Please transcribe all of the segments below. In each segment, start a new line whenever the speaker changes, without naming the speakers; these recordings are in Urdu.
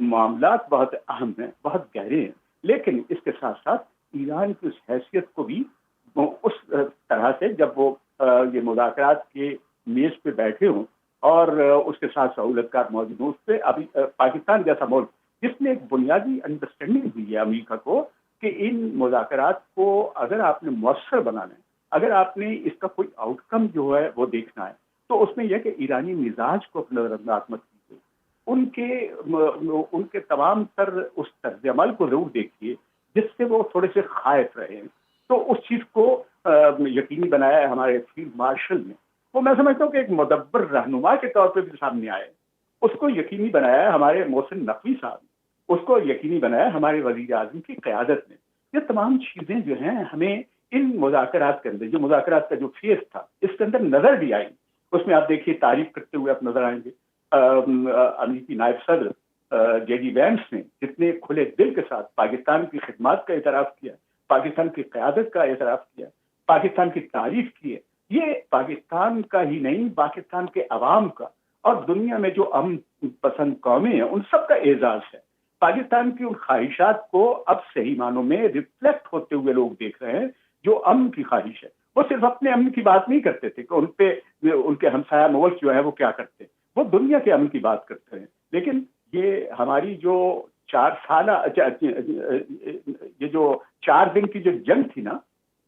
معاملات بہت اہم ہیں، بہت گہرے ہیں، لیکن اس کے ساتھ ساتھ ایران کی اس حیثیت کو بھی اس طرح سے جب وہ یہ مذاکرات کے میز پہ بیٹھے ہوں اور اس کے ساتھ سہولت کار موجود ہوں، اس پہ ابھی پاکستان جیسا ملک جس میں ایک بنیادی انڈرسٹینڈنگ ہوئی ہے امریکہ کو کہ ان مذاکرات کو اگر آپ نے مؤثر بنانا ہے، اگر آپ نے اس کا کوئی آؤٹ کم جو ہے وہ دیکھنا ہے، تو اس میں یہ کہ ایرانی مزاج کو اپنے نظر انداز مت کیجیے، ان کے تمام تر اس طرز عمل کو ضرور دیکھیے جس سے وہ تھوڑے سے خائف رہے ہیں۔ تو اس چیز کو یقینی بنایا ہے ہمارے فیلڈ مارشل نے، وہ میں سمجھتا ہوں کہ ایک مدبر رہنما کے طور پہ بھی سامنے آئے، اس کو یقینی بنایا ہے ہمارے محسن نقوی صاحب نے، اس کو یقینی بنایا ہے ہمارے وزیر اعظم کی قیادت نے۔ یہ تمام چیزیں جو ہیں ہمیں ان مذاکرات کے اندر، جو مذاکرات کا جو فیس تھا اس کے اندر نظر بھی آئی۔ اس میں آپ دیکھیے تعریف کرتے ہوئے آپ نظر آئیں گے امریکی نائب صدر جے ڈی وینس نے جتنے کھلے دل کے ساتھ پاکستان کی خدمات کا اعتراف کیا، پاکستان کی قیادت کا اعتراف کیا، پاکستان کی تعریف کی ہے، یہ پاکستان کا ہی نہیں، پاکستان کے عوام کا اور دنیا میں جو امن پسند قومیں ہیں ان سب کا اعزاز ہے۔ پاکستان کی ان خواہشات کو اب صحیح معنوں میں ریفلیکٹ ہوتے ہوئے لوگ دیکھ رہے ہیں، جو امن کی خواہش ہے۔ وہ صرف اپنے امن کی بات نہیں کرتے تھے کہ ان کے ہمسایہ ملک جو ہے وہ کیا کرتے، وہ دنیا کے امن کی بات کرتے ہیں۔ لیکن یہ ہماری جو 4 سالہ یہ جو 4 دن کی جو جنگ تھی نا،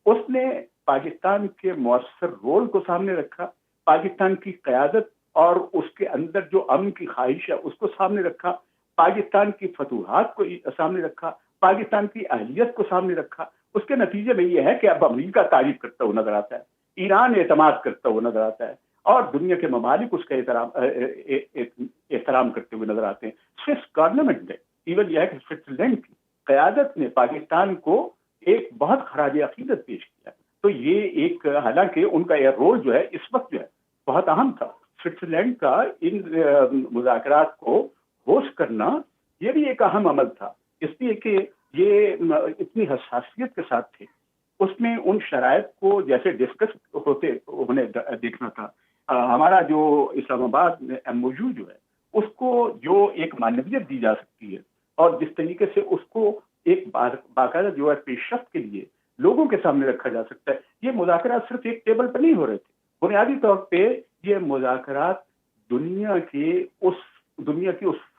اس نے پاکستان کے مؤثر رول کو سامنے رکھا، پاکستان کی قیادت اور اس کے اندر جو امن کی خواہش ہے اس کو سامنے رکھا، پاکستان کی فتوحات کو سامنے رکھا، پاکستان کی اہلیت کو سامنے رکھا۔ اس کے نتیجے میں یہ ہے کہ اب امریکہ تعریف کرتا ہوا نظر آتا ہے، ایران اعتماد کرتا ہوا نظر آتا ہے، اور دنیا کے ممالک اس کا احترام کرتے ہوئے نظر آتے ہیں۔ سوئس گورنمنٹ نے، ایون یہ ہے کہ سوئٹزرلینڈ کی قیادت نے پاکستان کو ایک بہت خراج عقیدت پیش کیا۔ تو یہ ایک، حالانکہ ان کا یہ رول جو ہے اس وقت جو ہے بہت اہم تھا، سوئٹزرلینڈ کا ان مذاکرات کو ہوسٹ کرنا یہ بھی ایک اہم عمل تھا، اس لیے کہ یہ اتنی حساسیت کے ساتھ تھے، اس میں ان شرائط کو جیسے ڈسکس ہونے دیکھنا تھا۔ ہمارا جو اسلام آباد ایم او یو جو ہے اس کو جو ایک معنویت دی جا سکتی ہے اور جس طریقے سے اس کو ایک باقاعدہ جو ہے پیش رفت کے لیے لوگوں کے سامنے رکھا جا سکتا ہے، یہ مذاکرات صرف ایک ٹیبل پر نہیں ہو رہے تھے، بنیادی طور پہ یہ مذاکرات دنیا کی اس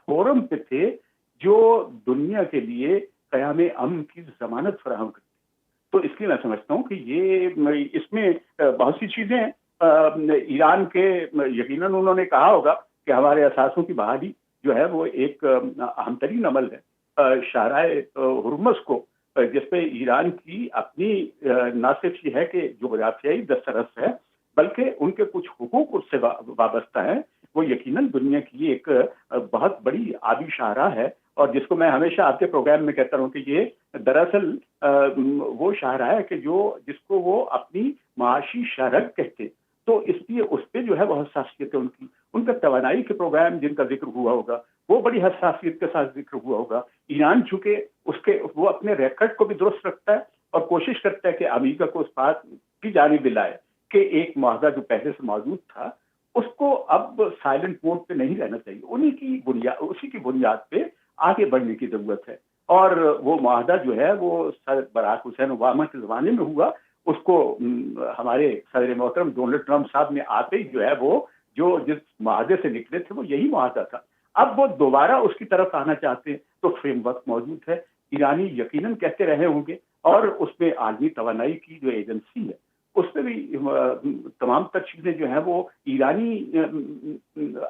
فورم پہ تھے جو دنیا کے لیے قیام امن کی ضمانت فراہم کرتی۔ تو اس لیے میں سمجھتا ہوں کہ یہ اس میں بہت سی چیزیں ہیں۔ ایران کے یقیناً انہوں نے کہا ہوگا کہ ہمارے اثاثوں کی بحالی جو ہے وہ ایک اہم ترین عمل ہے۔ شاہراہ ہرمز کو، جس پہ ایران کی اپنی نہ صرف یہ ہے کہ جغرافیائی دسترس ہے بلکہ ان کے کچھ حقوق اس سے وابستہ ہیں، وہ یقیناً دنیا کی ایک بہت بڑی آبی شاہراہ ہے، اور جس کو میں ہمیشہ آپ کے پروگرام میں کہتا ہوں کہ یہ دراصل وہ شاہراہ ہے کہ جس کو وہ اپنی معاشی شہرت کہتے، تو اس لیے اس پہ جو ہے وہ حساسیت ہے ان کا توانائی کے پروگرام جن کا ذکر ہوا ہوگا وہ بڑی حساسیت کے ساتھ ذکر ہوا ہوگا۔ ایران چونکہ وہ اپنے ریکارڈ کو بھی درست رکھتا ہے اور کوشش کرتا ہے کہ امریکہ کو اس بات کی جانب دلائے کہ ایک معاہدہ جو پہلے سے موجود تھا اس کو اب سائلنٹ موڈ پہ نہیں رہنا چاہیے، اسی کی بنیاد پہ آگے بڑھنے کی ضرورت ہے۔ اور وہ معاہدہ جو ہے وہ براک حسین اوباما کے زمانے میں ہوا، اس کو ہمارے صدر محترم ڈونلڈ ٹرمپ صاحب نے آتے ہی جو ہے وہ جس معاہدے سے نکلے تھے وہ یہی معاہدہ تھا۔ اب وہ دوبارہ اس کی طرف آنا چاہتے ہیں تو فریم ورک موجود ہے، ایرانی یقیناً کہتے رہے ہوں گے، اور اس میں عالمی توانائی کی جو ایجنسی ہے اس میں بھی تمام تر چیزیں جو ہیں وہ ایرانی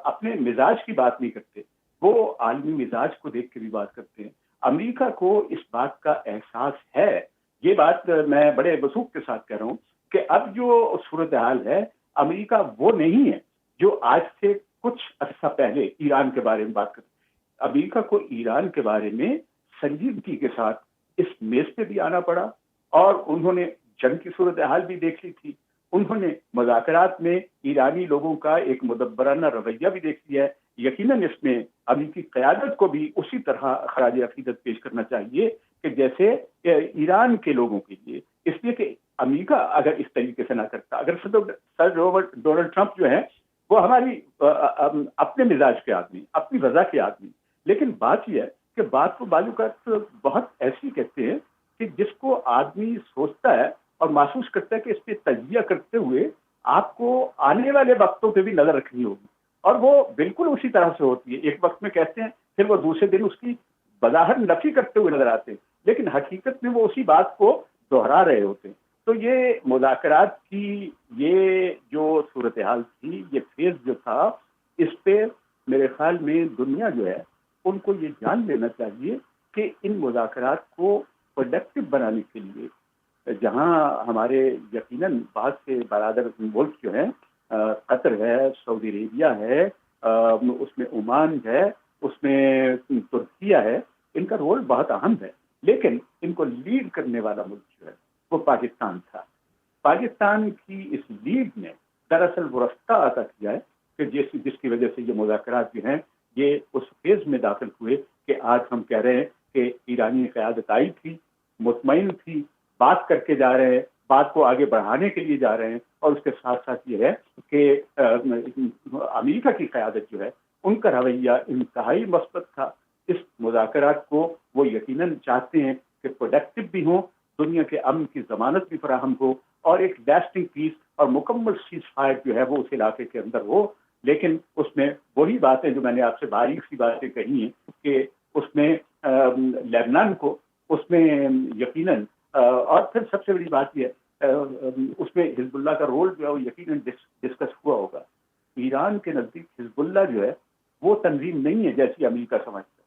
اپنے مزاج کی بات نہیں کرتے، وہ عالمی مزاج کو دیکھ کے بھی بات کرتے ہیں۔ امریکہ کو اس بات کا احساس ہے، یہ بات میں بڑے وثوق کے ساتھ کہہ رہا ہوں کہ اب جو صورتحال ہے امریکہ وہ نہیں ہے جو آج سے کچھ عرصہ پہلے ایران کے بارے میں بات کرتے۔ امریکہ کو ایران کے بارے میں سنجیدگی کے ساتھ اس میز پہ بھی آنا پڑا، اور انہوں نے جنگ کی صورتحال بھی دیکھ لی تھی، انہوں نے مذاکرات میں ایرانی لوگوں کا ایک مدبرانہ رویہ بھی دیکھ لیا ہے۔ یقیناً اس میں امریکی قیادت کو بھی اسی طرح خراج عقیدت پیش کرنا چاہیے کہ جیسے ایران کے لوگوں کے لیے، اس لیے کہ امریکہ اگر اس طریقے سے نہ کرتا، اگر صدر ڈونلڈ ٹرمپ جو ہے وہ ہماری اپنے مزاج کے آدمی، اپنی وجہ کے آدمی، لیکن بات یہ ہے کہ بات کو بعض اوقات بہت ایسی کہتے ہیں کہ جس کو آدمی سوچتا ہے اور محسوس کرتا ہے کہ اس پہ تجزیہ کرتے ہوئے آپ کو آنے والے وقتوں پہ بھی نظر رکھنی ہوگی، اور وہ بالکل اسی طرح سے ہوتی ہے. ایک وقت میں کہتے ہیں، پھر وہ دوسرے دن اس کی بظاہر نفی کرتے ہوئے نظر آتے ہیں، لیکن حقیقت میں وہ اسی بات کو دہرا رہے ہوتے ہیں. تو یہ مذاکرات کی یہ جو صورتحال تھی، یہ فیز جو تھا، اس پہ میرے خیال میں دنیا جو ہے ان کو یہ جان لینا چاہیے کہ ان مذاکرات کو پروڈکٹیو بنانے کے لیے، جہاں ہمارے یقیناً بہت سے برادر ملک جو ہیں، قطر ہے، سعودی عربیہ ہے، اس میں عمان ہے، اس میں ترکیہ ہے، ان کا رول بہت اہم ہے، لیکن ان کو لیڈ کرنے والا ملک جو ہے وہ پاکستان تھا. پاکستان کی اس لیڈ نے دراصل وہ رستہ عطا کیا ہے کہ جس کی وجہ سے یہ مذاکرات جو ہیں یہ اس فیز میں داخل ہوئے کہ آج ہم کہہ رہے ہیں کہ ایرانی قیادت آئی تھی، مطمئن تھی، بات کر کے جا رہے ہیں، بات کو آگے بڑھانے کے لیے جا رہے ہیں، اور اس کے ساتھ ساتھ یہ ہے کہ امریکہ کی قیادت جو ہے ان کا رویہ انتہائی مثبت تھا. اس مذاکرات کو وہ یقیناً چاہتے ہیں کہ پروڈکٹیو بھی ہوں، دنیا کے امن کی ضمانت بھی فراہم ہو، اور ایک لیسٹنگ پیس اور مکمل سیز فائر جو ہے وہ اس علاقے کے اندر ہو. لیکن اس میں وہی باتیں جو میں نے آپ سے باریک سی باتیں کہی ہیں کہ اس میں لیبنان کو اس میں یقیناً، اور پھر سب سے بڑی بات یہ اس میں حزب اللہ کا رول جو ہے وہ یقیناً ڈسکس ہوا ہوگا. ایران کے نزدیک حزب اللہ جو ہے وہ تنظیم نہیں ہے جیسی امریکہ سمجھتا ہے.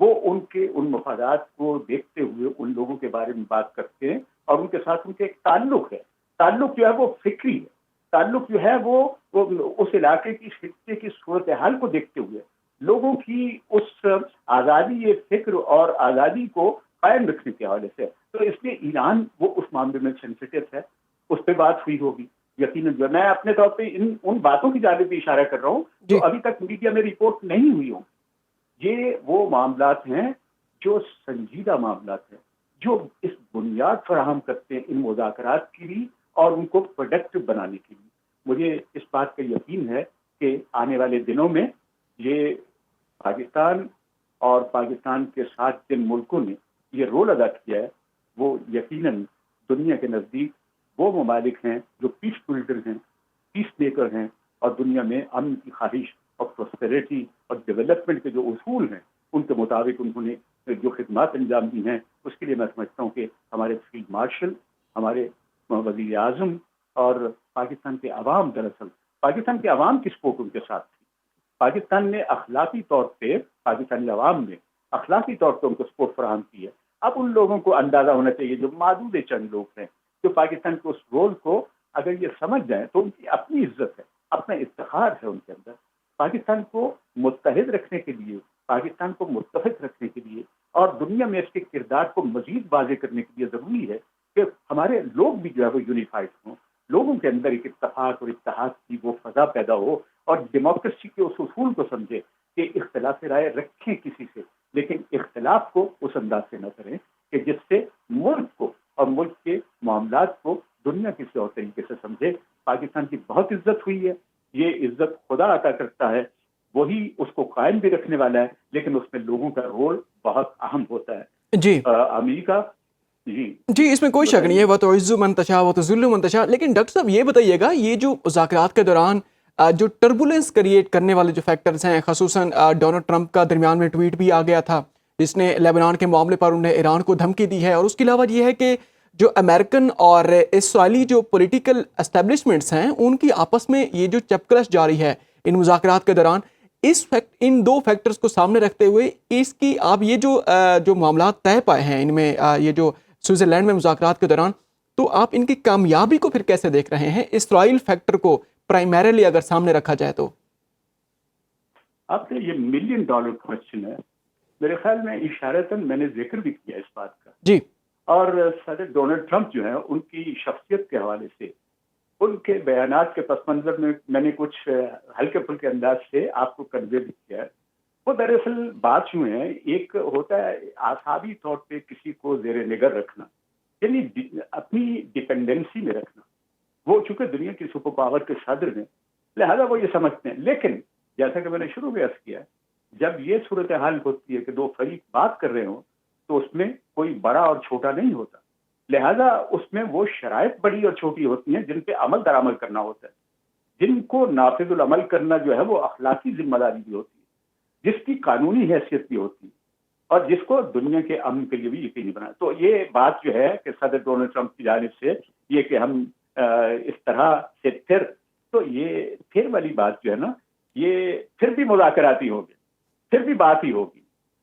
وہ ان مفادات کو دیکھتے ہوئے ان لوگوں کے بارے میں بات کرتے ہیں، اور ان کے ساتھ ان کے ایک تعلق ہے. تعلق جو ہے وہ فکری ہے، تعلق جو ہے وہ اس علاقے کی خطے کی صورتحال کو دیکھتے ہوئے لوگوں کی اس آزادی فکر اور آزادی کو قائم رکھنے کے حوالے سے. تو اس لیے ایران وہ اس معاملے میں سینسیٹیو ہے، اس پہ بات ہوئی ہوگی یقیناً. جو میں اپنے طور پہ ان باتوں کی جانب بھی اشارہ کر رہا ہوں
جی
جو ابھی تک میڈیا میں رپورٹ نہیں ہوئی ہوں. یہ وہ معاملات ہیں جو سنجیدہ معاملات ہیں، جو اس بنیاد فراہم کرتے ہیں ان مذاکرات کی بھی اور ان کو پروڈکٹیو بنانے کے لیے. مجھے اس بات کا یقین ہے کہ آنے والے دنوں میں یہ پاکستان اور پاکستان کے ساتھ جن ملکوں نے یہ رول ادا کیا ہے وہ یقیناً دنیا کے نزدیک وہ ممالک ہیں جو پیس بلڈر ہیں، پیس میکر ہیں، اور دنیا میں امن کی خواہش اور پروسپیرٹی اور ڈیولپمنٹ کے جو اصول ہیں ان کے مطابق انہوں نے جو خدمات انجام دی ہیں، اس کے لیے میں سمجھتا ہوں کہ ہمارے فیلڈ مارشل، ہمارے وزیر اعظم اور پاکستان کے عوام، دراصل پاکستان کے عوام کی سپورٹ ان کے ساتھ تھی. پاکستان نے اخلاقی طور پہ، پاکستانی عوام نے اخلاقی طور پہ ان کو سپورٹ فراہم کی ہے. اب ان لوگوں کو اندازہ ہونا چاہیے جو معدود چند لوگ ہیں جو پاکستان کے اس رول کو اگر یہ سمجھ جائیں تو ان کی اپنی عزت ہے، اپنا افتخار ہے ان کے اندر. پاکستان کو متحد رکھنے کے لیے، پاکستان کو متفق رکھنے کے لیے اور دنیا میں اس کے کردار کو مزید واضح کرنے کے لیے ضروری ہے کہ ہمارے لوگ بھی جو ہے وہ یونیفائڈ ہوں، لوگوں کے اندر ایک اتفاق اور اتحاد کی وہ فضا پیدا ہو، اور ڈیموکریسی کے اس اصول کو سمجھے کہ اختلاف رائے رکھیں کسی سے، لیکن اختلاف کو اس انداز سے نہ کریں کہ جس سے ملک کو اور ملک کے معاملات کو دنیا کسی اور طریقے سے سمجھے. پاکستان کی بہت عزت ہوئی ہے، یہ عزت خدا عطا کرتا ہے، وہی اس کو قائم بھی رکھنے والا ہے، لیکن اس میں لوگوں کا رول بہت اہم ہوتا ہے.
جی
امریکہ
جی اس میں کوئی شک نہیں ہے، وہ تو عزو منتشا وہ تو ذل منتشا. لیکن ڈاکٹر صاحب یہ بتائیے گا، یہ جو مذاکرات کے دوران جو ٹربولنس کریٹ کرنے والے جو فیکٹرز ہیں، خصوصاً ڈونلڈ ٹرمپ کا درمیان میں ٹویٹ بھی آ گیا تھا جس نے لیبنان کے معاملے پر انہیں ایران کو دھمکی دی ہے، اور اس کے علاوہ یہ ہے کہ جو امریکن اور اسرائیلی جو پولیٹیکل اسٹیبلشمنٹس ہیں ان کی آپس میں یہ جو چپکلش جاری ہے ان مذاکرات کے دوران، ان دو فیکٹرز کو سامنے رکھتے ہوئے اس کی آپ یہ جو معاملات طے پائے ہیں ان میں یہ جو سوئٹزرلینڈ میں مذاکرات کے دوران، تو آپ ان کی کامیابی کو پھر کیسے دیکھ رہے ہیں، اسرائیل فیکٹر کو پرائمریلی اگر سامنے رکھا جائے تو؟
آپ کا یہ $1 ملین کوشچن ہے. میرے خیال میں اشارتاً میں نے ذکر بھی کیا اس بات کا.
جی.
اور صدر ڈونلڈ ٹرمپ جو ہیں ان کی شخصیت کے حوالے سے، ان کے بیانات کے پس منظر میں نے کچھ ہلکے پھلکے انداز سے آپ کو کنوے بھی کیا ہے. وہ دراصل بات یوں ہے، ایک ہوتا ہے اعصابی طور پہ کسی کو زیر نظر رکھنا، یعنی اپنی ڈیپینڈنسی میں رکھنا. وہ چونکہ دنیا کی سپر پاور کے صدر ہیں لہذا وہ یہ سمجھتے ہیں. لیکن جیسا کہ میں نے شروع میں عرض کیا جب یہ صورتحال ہوتی ہے کہ دو فریق بات کر رہے ہوں تو اس میں کوئی بڑا اور چھوٹا نہیں ہوتا، لہذا اس میں وہ شرائط بڑی اور چھوٹی ہوتی ہیں جن پہ عمل درآمد کرنا ہوتا ہے، جن کو نافذ العمل کرنا جو ہے وہ اخلاقی ذمہ داری بھی ہوتی ہے، جس کی قانونی حیثیت بھی ہوتی ہے، اور جس کو دنیا کے امن کے لیے بھی یقینی بنانا۔ تو یہ بات جو ہے کہ صدر ڈونلڈ ٹرمپ کی جانب سے یہ کہ ہم اس طرح سے تو یہ پھر والی بات جو ہے نا، یہ پھر بھی مذاکراتی ہوگی، پھر بھی بات ہی ہوگی۔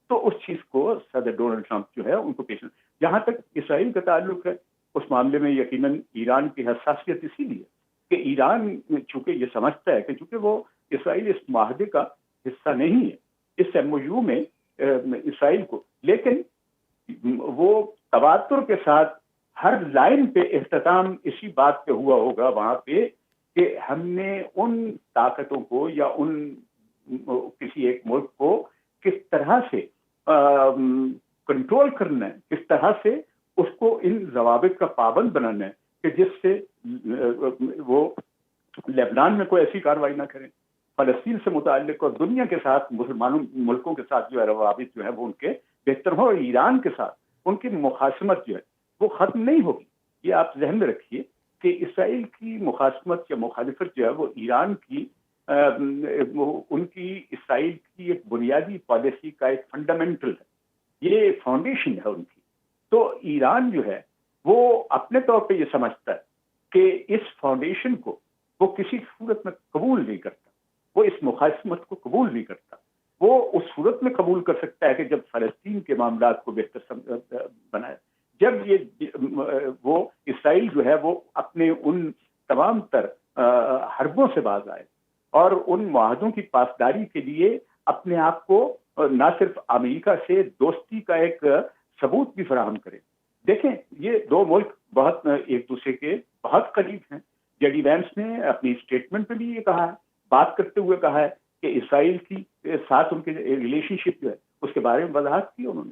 تو اس چیز کو صدر ڈونلڈ ٹرمپ جو ہے ان کو پیش، جہاں تک اسرائیل کا تعلق ہے اس معاملے میں یقیناً ایران کی حساسیت اسی لیے کہ ایران چونکہ یہ سمجھتا ہے کہ چونکہ وہ اسرائیل اس معاہدے کا حصہ نہیں ہے، اس ایم او یو میں اسرائیل کو، لیکن وہ تواتر کے ساتھ ہر لائن پہ اختتام اسی بات پہ ہوا ہوگا وہاں پہ کہ ہم نے ان طاقتوں کو یا ان کسی ایک ملک کو کس طرح سے کنٹرول کرنا ہے، کس طرح سے اس کو ان ضوابط کا پابند بنانا ہے کہ جس سے وہ لبنان میں کوئی ایسی کارروائی نہ کریں، فلسطین سے متعلق اور دنیا کے ساتھ مسلمانوں ملکوں کے ساتھ جو ہے روابط جو ہے وہ ان کے بہتر ہو، اور ایران کے ساتھ ان کی مخاصمت جو ہے وہ ختم نہیں ہوگی۔ یہ آپ ذہن میں رکھیے کہ اسرائیل کی مخاصمت یا مخالفت جو ہے وہ ایران کی ان کی اسرائیل کی ایک بنیادی پالیسی کا ایک فنڈامنٹل ہے، یہ فاؤنڈیشن ہے ان کی۔ تو ایران جو ہے وہ اپنے طور پہ یہ سمجھتا ہے کہ اس فاؤنڈیشن کو وہ کسی صورت میں قبول نہیں کرتا، وہ اس مخاصمت کو قبول نہیں کرتا۔ وہ اس صورت میں قبول کر سکتا ہے کہ جب فلسطین کے معاملات کو بہتر بنائے، جب یہ وہ اسرائیل جو ہے وہ اپنے ان تمام تر حربوں سے باز آئے اور ان معاہدوں کی پاسداری کے لیے اپنے آپ کو نہ صرف امریکہ سے دوستی کا ایک ثبوت بھی فراہم کرے۔ دیکھیں یہ دو ملک بہت ایک دوسرے کے بہت قریب ہیں۔ جے ڈی وینس نے اپنی اسٹیٹمنٹ میں بھی یہ کہا ہے، بات کرتے ہوئے کہا ہے کہ اسرائیل کی ساتھ ان کے ریلیشن شپ جو ہے اس کے بارے میں وضاحت کی انہوں نے